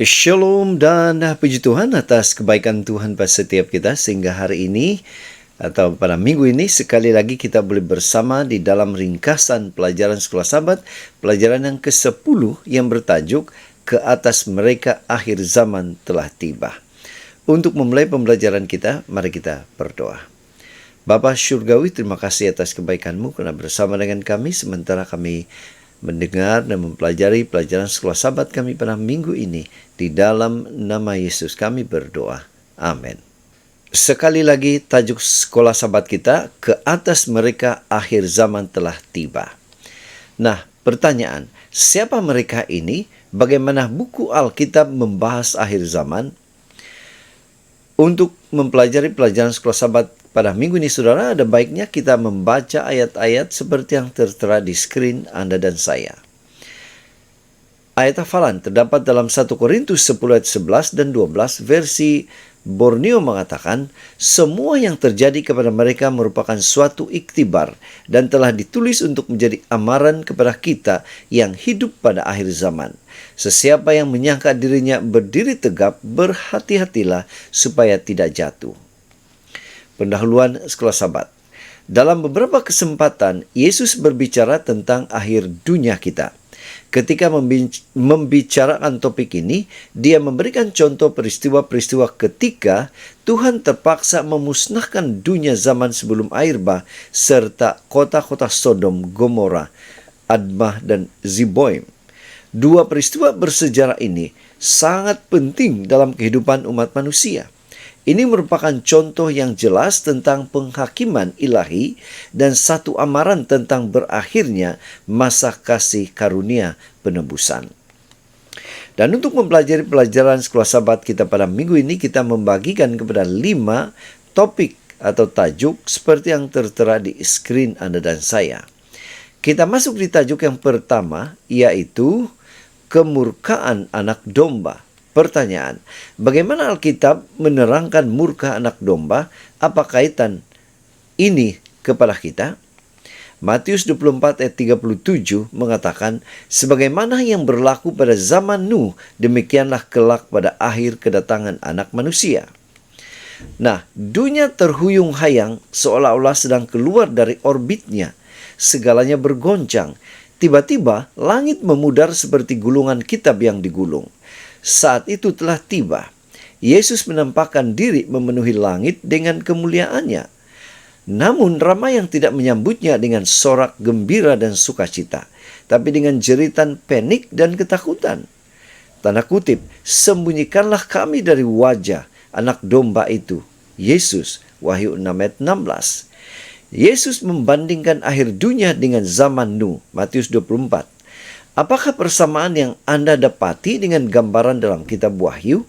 Shalom dan puji Tuhan atas kebaikan Tuhan pada setiap kita sehingga hari ini atau pada minggu ini sekali lagi kita boleh bersama di dalam ringkasan pelajaran Sekolah Sabat, pelajaran yang ke-10 yang bertajuk Ke atas mereka akhir zaman telah tiba. Untuk memulai pembelajaran kita, mari kita berdoa. Bapa Syurgawi, terima kasih atas kebaikan-Mu karena bersama dengan kami sementara kami mendengar dan mempelajari pelajaran Sekolah Sabat kami pada minggu ini. Di dalam nama Yesus kami berdoa. Amin. Sekali lagi tajuk Sekolah Sabat kita, Ke atas mereka akhir zaman telah tiba. Nah, pertanyaan, siapa mereka ini? Bagaimana buku Alkitab membahas akhir zaman? Untuk mempelajari pelajaran Sekolah Sabat pada minggu ini, saudara, ada baiknya kita membaca ayat-ayat seperti yang tertera di skrin Anda dan saya. Ayat hafalan terdapat dalam 1 Korintus 10 ayat 11 dan 12 versi Borneo mengatakan, semua yang terjadi kepada mereka merupakan suatu iktibar dan telah ditulis untuk menjadi amaran kepada kita yang hidup pada akhir zaman. Sesiapa yang menyangka dirinya berdiri tegap, berhati-hatilah supaya tidak jatuh. Pendahuluan Sekolah Sabat. Dalam beberapa kesempatan, Yesus berbicara tentang akhir dunia kita. Ketika membicarakan topik ini, dia memberikan contoh peristiwa-peristiwa ketika Tuhan terpaksa memusnahkan dunia zaman sebelum air bah serta kota-kota Sodom, Gomora, Admah, dan Ziboim. Dua peristiwa bersejarah ini sangat penting dalam kehidupan umat manusia. Ini merupakan contoh yang jelas tentang penghakiman ilahi dan satu amaran tentang berakhirnya masa kasih karunia penebusan. Dan untuk mempelajari pelajaran Sekolah Sabat kita pada minggu ini, kita membagikan kepada 5 topik atau tajuk seperti yang tertera di skrin Anda dan saya. Kita masuk di tajuk yang pertama, yaitu kemurkaan anak domba. Pertanyaan, bagaimana Alkitab menerangkan murka anak domba? Apa kaitan ini kepada kita? Matius 24 ayat 37 mengatakan, sebagaimana yang berlaku pada zaman Nuh, demikianlah kelak pada akhir kedatangan anak manusia. Nah, dunia terhuyung-hayang seolah-olah sedang keluar dari orbitnya. Segalanya bergoncang. Tiba-tiba langit memudar seperti gulungan kitab yang digulung. Saat itu telah tiba. Yesus menampakkan diri memenuhi langit dengan kemuliaannya. Namun ramai yang tidak menyambutnya dengan sorak gembira dan sukacita, tapi dengan jeritan panik dan ketakutan. Tanda kutip, sembunyikanlah kami dari wajah anak domba itu, Yesus. Wahyu 6 ayat 16. Yesus membandingkan akhir dunia dengan zaman Nuh, Matius 24. Apakah persamaan yang Anda dapati dengan gambaran dalam kitab Wahyu?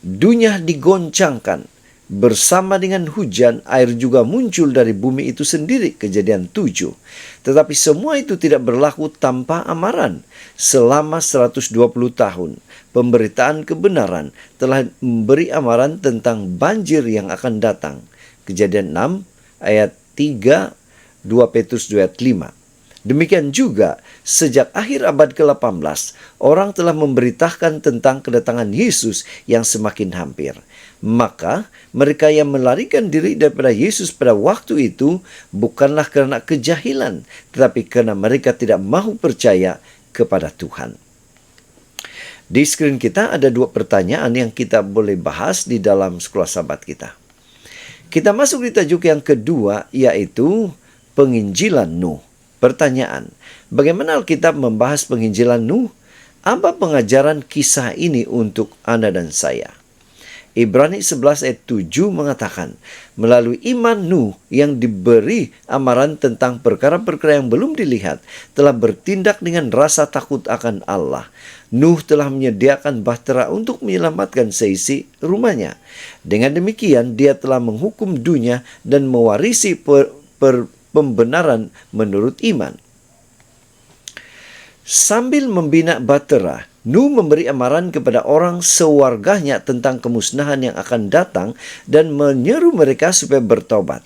Dunia digoncangkan. Bersama dengan hujan, air juga muncul dari bumi itu sendiri, Kejadian 7. Tetapi semua itu tidak berlaku tanpa amaran. Selama 120 tahun, pemberitaan kebenaran telah memberi amaran tentang banjir yang akan datang. Kejadian 6 ayat 3, 2 Petrus 2 ayat 5. Demikian juga, sejak akhir abad ke-18, orang telah memberitakan tentang kedatangan Yesus yang semakin hampir. Maka, mereka yang melarikan diri daripada Yesus pada waktu itu bukanlah karena kejahilan, tetapi karena mereka tidak mahu percaya kepada Tuhan. Di skrin kita ada 2 pertanyaan yang kita boleh bahas di dalam Sekolah Sabat kita. Kita masuk di tajuk yang kedua, yaitu penginjilan Nuh. Pertanyaan, bagaimana Alkitab membahas penginjilan Nuh? Apa pengajaran kisah ini untuk Anda dan saya? Ibrani 11 ayat 7 mengatakan, melalui iman Nuh yang diberi amaran tentang perkara-perkara yang belum dilihat, telah bertindak dengan rasa takut akan Allah. Nuh telah menyediakan bahtera untuk menyelamatkan seisi rumahnya. Dengan demikian, dia telah menghukum dunia dan mewarisi pembenaran menurut iman. Sambil membina bahtera, Nuh memberi amaran kepada orang sewarganya tentang kemusnahan yang akan datang dan menyeru mereka supaya bertobat.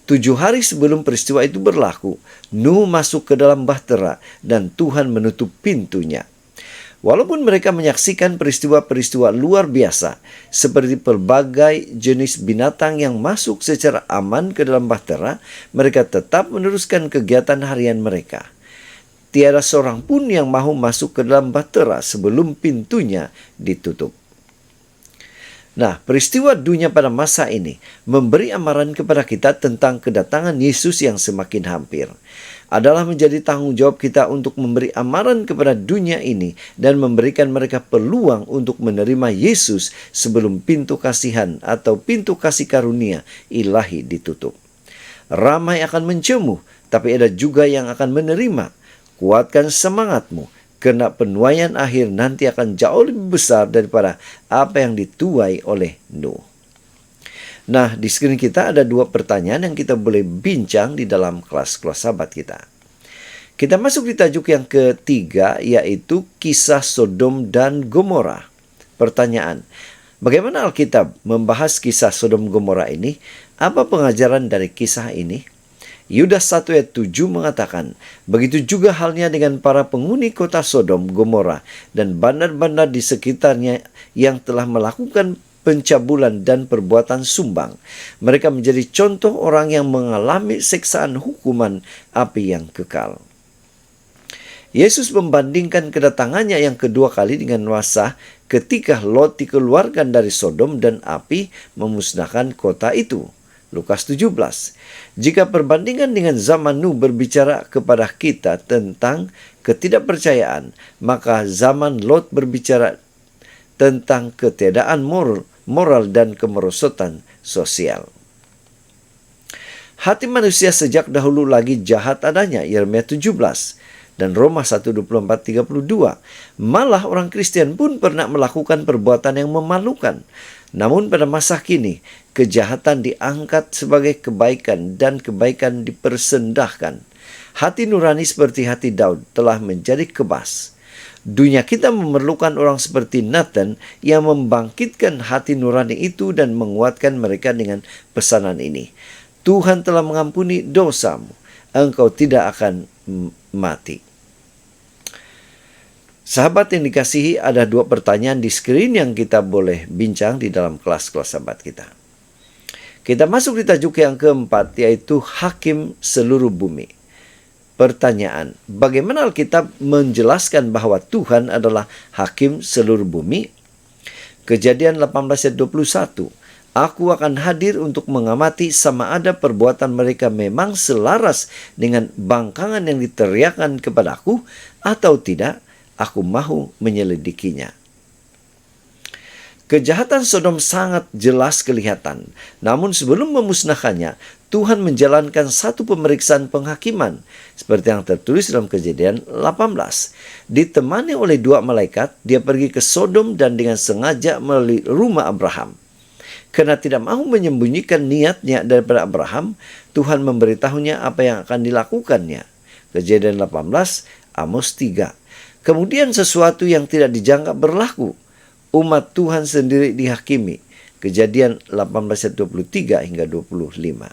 7 hari sebelum peristiwa itu berlaku, Nuh masuk ke dalam bahtera dan Tuhan menutup pintunya. Walaupun mereka menyaksikan peristiwa-peristiwa luar biasa, seperti pelbagai jenis binatang yang masuk secara aman ke dalam bahtera, mereka tetap meneruskan kegiatan harian mereka. Tiada seorang pun yang mahu masuk ke dalam bahtera sebelum pintunya ditutup. Nah, peristiwa dunia pada masa ini memberi amaran kepada kita tentang kedatangan Yesus yang semakin hampir. Adalah menjadi tanggung jawab kita untuk memberi amaran kepada dunia ini dan memberikan mereka peluang untuk menerima Yesus sebelum pintu kasihan atau pintu kasih karunia ilahi ditutup. Ramai akan mencemuh, tapi ada juga yang akan menerima. Kuatkan semangatmu, karena penuaian akhir nanti akan jauh lebih besar daripada apa yang dituai oleh Nuh. Nah, di skrin kita ada 2 pertanyaan yang kita boleh bincang di dalam kelas-kelas sahabat kita. Kita masuk di tajuk yang ketiga, yaitu kisah Sodom dan Gomora. Pertanyaan, bagaimana Alkitab membahas kisah Sodom Gomora ini? Apa pengajaran dari kisah ini? Yudas 1 ayat 7 mengatakan, begitu juga halnya dengan para penghuni kota Sodom, Gomora, dan bandar-bandar di sekitarnya yang telah melakukan pencabulan dan perbuatan sumbang. Mereka menjadi contoh orang yang mengalami siksaan hukuman api yang kekal. Yesus membandingkan kedatangannya yang kedua kali dengan Nuh ketika Lot dikeluarkan dari Sodom dan api memusnahkan kota itu. Lukas 17. Jika perbandingan dengan zaman Nuh berbicara kepada kita tentang ketidakpercayaan, maka zaman Lot berbicara tentang ketiadaan moral dan kemerosotan sosial. Hati manusia sejak dahulu lagi jahat adanya, Yeremia 17. Dan Roma 1:24-32. Malah orang Kristen pun pernah melakukan perbuatan yang memalukan. Namun pada masa kini, kejahatan diangkat sebagai kebaikan dan kebaikan dipersendahkan. Hati nurani seperti hati Daud telah menjadi kebas. Dunia kita memerlukan orang seperti Nathan yang membangkitkan hati nurani itu dan menguatkan mereka dengan pesanan ini. Tuhan telah mengampuni dosamu, engkau tidak akan mati. Sahabat yang dikasihi, ada 2 pertanyaan di skrin yang kita boleh bincang di dalam kelas-kelas sahabat kita. Kita masuk di tajuk yang keempat, yaitu Hakim seluruh bumi. Pertanyaan, bagaimana Alkitab menjelaskan bahwa Tuhan adalah Hakim seluruh bumi? Kejadian 18 ayat 21. Aku akan hadir untuk mengamati sama ada perbuatan mereka memang selaras dengan bangkangan yang diteriakkan kepadaku atau tidak. Aku mahu menyelidikinya. Kejahatan Sodom sangat jelas kelihatan. Namun sebelum memusnahkannya, Tuhan menjalankan satu pemeriksaan penghakiman. Seperti yang tertulis dalam Kejadian 18. Ditemani oleh 2 malaikat, dia pergi ke Sodom dan dengan sengaja melalui rumah Abraham. Karena tidak mahu menyembunyikan niatnya daripada Abraham, Tuhan memberitahunya apa yang akan dilakukannya. Kejadian 18, Amos 3. Kemudian sesuatu yang tidak dijangka berlaku. Umat Tuhan sendiri dihakimi. Kejadian 18:23 hingga 25.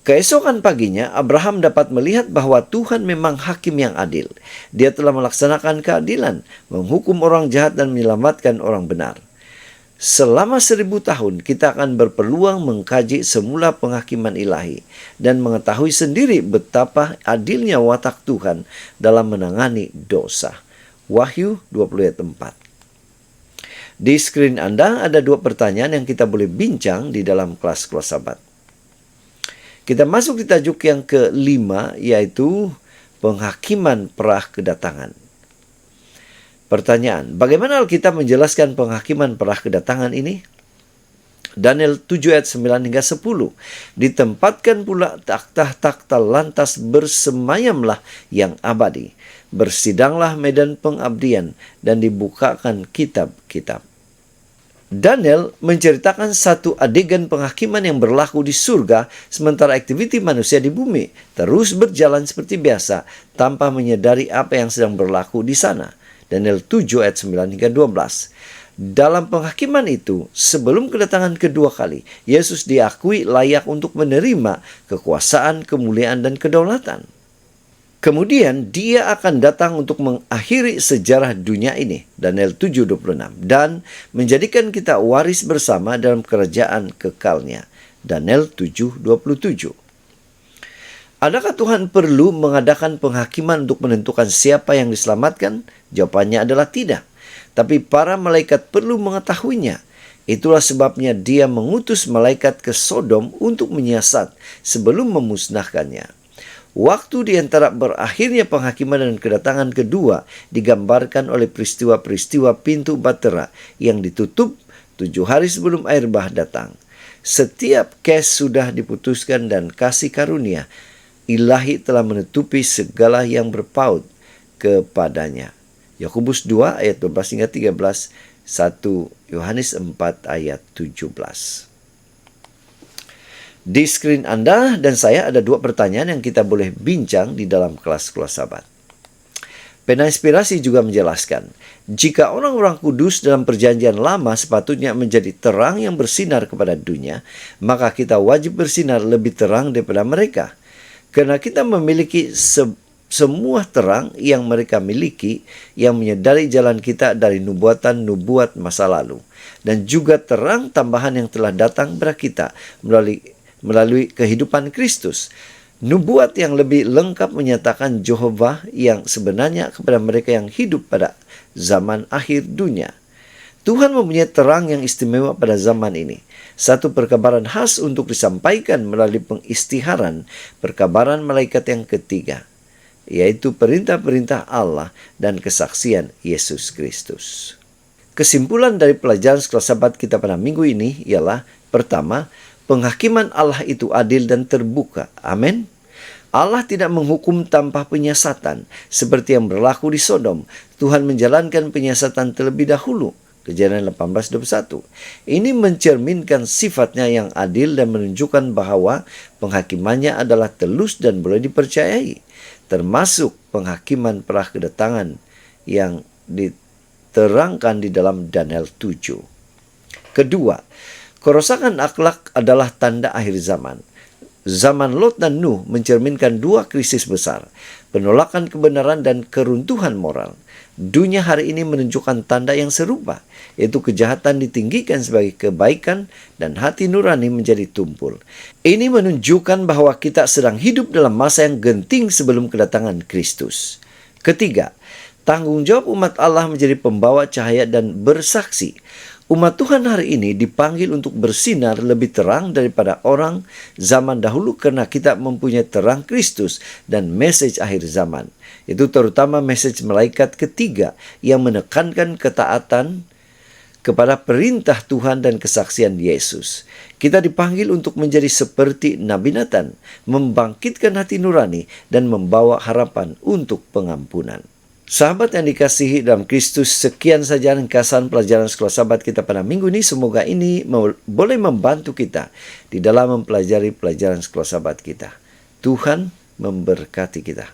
Keesokan paginya, Abraham dapat melihat bahwa Tuhan memang hakim yang adil. Dia telah melaksanakan keadilan, menghukum orang jahat dan menyelamatkan orang benar. Selama 1000 tahun, kita akan berpeluang mengkaji semula penghakiman ilahi dan mengetahui sendiri betapa adilnya watak Tuhan dalam menangani dosa. Wahyu 20 ayat 4. Di skrin Anda ada 2 pertanyaan yang kita boleh bincang di dalam kelas-kelas sahabat. Kita masuk di tajuk yang kelima, yaitu penghakiman perah kedatangan. Pertanyaan, bagaimana Alkitab menjelaskan penghakiman perah kedatangan ini? Daniel 7 ayat 9 hingga 10. Ditempatkan pula takhta-takhta lantas bersemayamlah yang abadi. Bersidanglah medan pengabdian dan dibukakan kitab-kitab. Daniel menceritakan satu adegan penghakiman yang berlaku di surga sementara aktiviti manusia di bumi terus berjalan seperti biasa tanpa menyadari apa yang sedang berlaku di sana. Daniel 7 ayat 9 hingga 12. Dalam penghakiman itu, sebelum kedatangan kedua kali, Yesus diakui layak untuk menerima kekuasaan, kemuliaan, dan kedaulatan. Kemudian dia akan datang untuk mengakhiri sejarah dunia ini, Daniel 7:26, dan menjadikan kita waris bersama dalam kerajaan kekalnya, Daniel 7:27. Adakah Tuhan perlu mengadakan penghakiman untuk menentukan siapa yang diselamatkan? Jawabannya adalah tidak. Tapi para malaikat perlu mengetahuinya. Itulah sebabnya dia mengutus malaikat ke Sodom untuk menyiasat sebelum memusnahkannya. Waktu di antara berakhirnya penghakiman dan kedatangan kedua digambarkan oleh peristiwa-peristiwa pintu bahtera yang ditutup 7 hari sebelum air bah datang. Setiap kes sudah diputuskan dan kasih karunia ilahi telah menutupi segala yang berpaut kepadanya. Yakobus 2 ayat 12 hingga 13, 1 Yohanes 4 ayat 17. Di skrin Anda dan saya ada 2 pertanyaan yang kita boleh bincang di dalam kelas-kelas Sabat. Pena Inspirasi juga menjelaskan, jika orang-orang kudus dalam perjanjian lama sepatutnya menjadi terang yang bersinar kepada dunia, maka kita wajib bersinar lebih terang daripada mereka. Karena kita memiliki semua terang yang mereka miliki, yang menyadari jalan kita dari nubuatan-nubuat masa lalu. Dan juga terang tambahan yang telah datang kepada kita melalui kehidupan Kristus. Nubuat yang lebih lengkap menyatakan Jehovah yang sebenarnya kepada mereka yang hidup pada zaman akhir dunia. Tuhan mempunyai terang yang istimewa pada zaman ini. Satu perkabaran khas untuk disampaikan melalui pengistiharan perkabaran malaikat yang ketiga, yaitu perintah-perintah Allah dan kesaksian Yesus Kristus. Kesimpulan dari pelajaran sekolah Sabat kita pada minggu ini ialah, pertama, penghakiman Allah itu adil dan terbuka. Amin. Allah tidak menghukum tanpa penyiasatan seperti yang berlaku di Sodom. Tuhan menjalankan penyiasatan terlebih dahulu. Kejadian 18:21. Ini mencerminkan sifatnya yang adil dan menunjukkan bahwa penghakimannya adalah telus dan boleh dipercayai, termasuk penghakiman pra kedatangan yang diterangkan di dalam Daniel 7. Kedua, kerusakan akhlak adalah tanda akhir zaman. Zaman Lot dan Nuh mencerminkan 2 krisis besar, penolakan kebenaran dan keruntuhan moral. Dunia hari ini menunjukkan tanda yang serupa, yaitu kejahatan ditinggikan sebagai kebaikan dan hati nurani menjadi tumpul. Ini menunjukkan bahwa kita sedang hidup dalam masa yang genting sebelum kedatangan Kristus. Ketiga, tanggung jawab umat Allah menjadi pembawa cahaya dan bersaksi. Umat Tuhan hari ini dipanggil untuk bersinar lebih terang daripada orang zaman dahulu karena kita mempunyai terang Kristus dan message akhir zaman. Itu terutama message malaikat ketiga yang menekankan ketaatan kepada perintah Tuhan dan kesaksian Yesus. Kita dipanggil untuk menjadi seperti Nabi Nathan, membangkitkan hati nurani dan membawa harapan untuk pengampunan. Sahabat yang dikasihi dalam Kristus, sekian saja ringkasan pelajaran sekolah Sabat kita pada minggu ini. Semoga ini boleh membantu kita di dalam mempelajari pelajaran sekolah Sabat kita. Tuhan memberkati kita.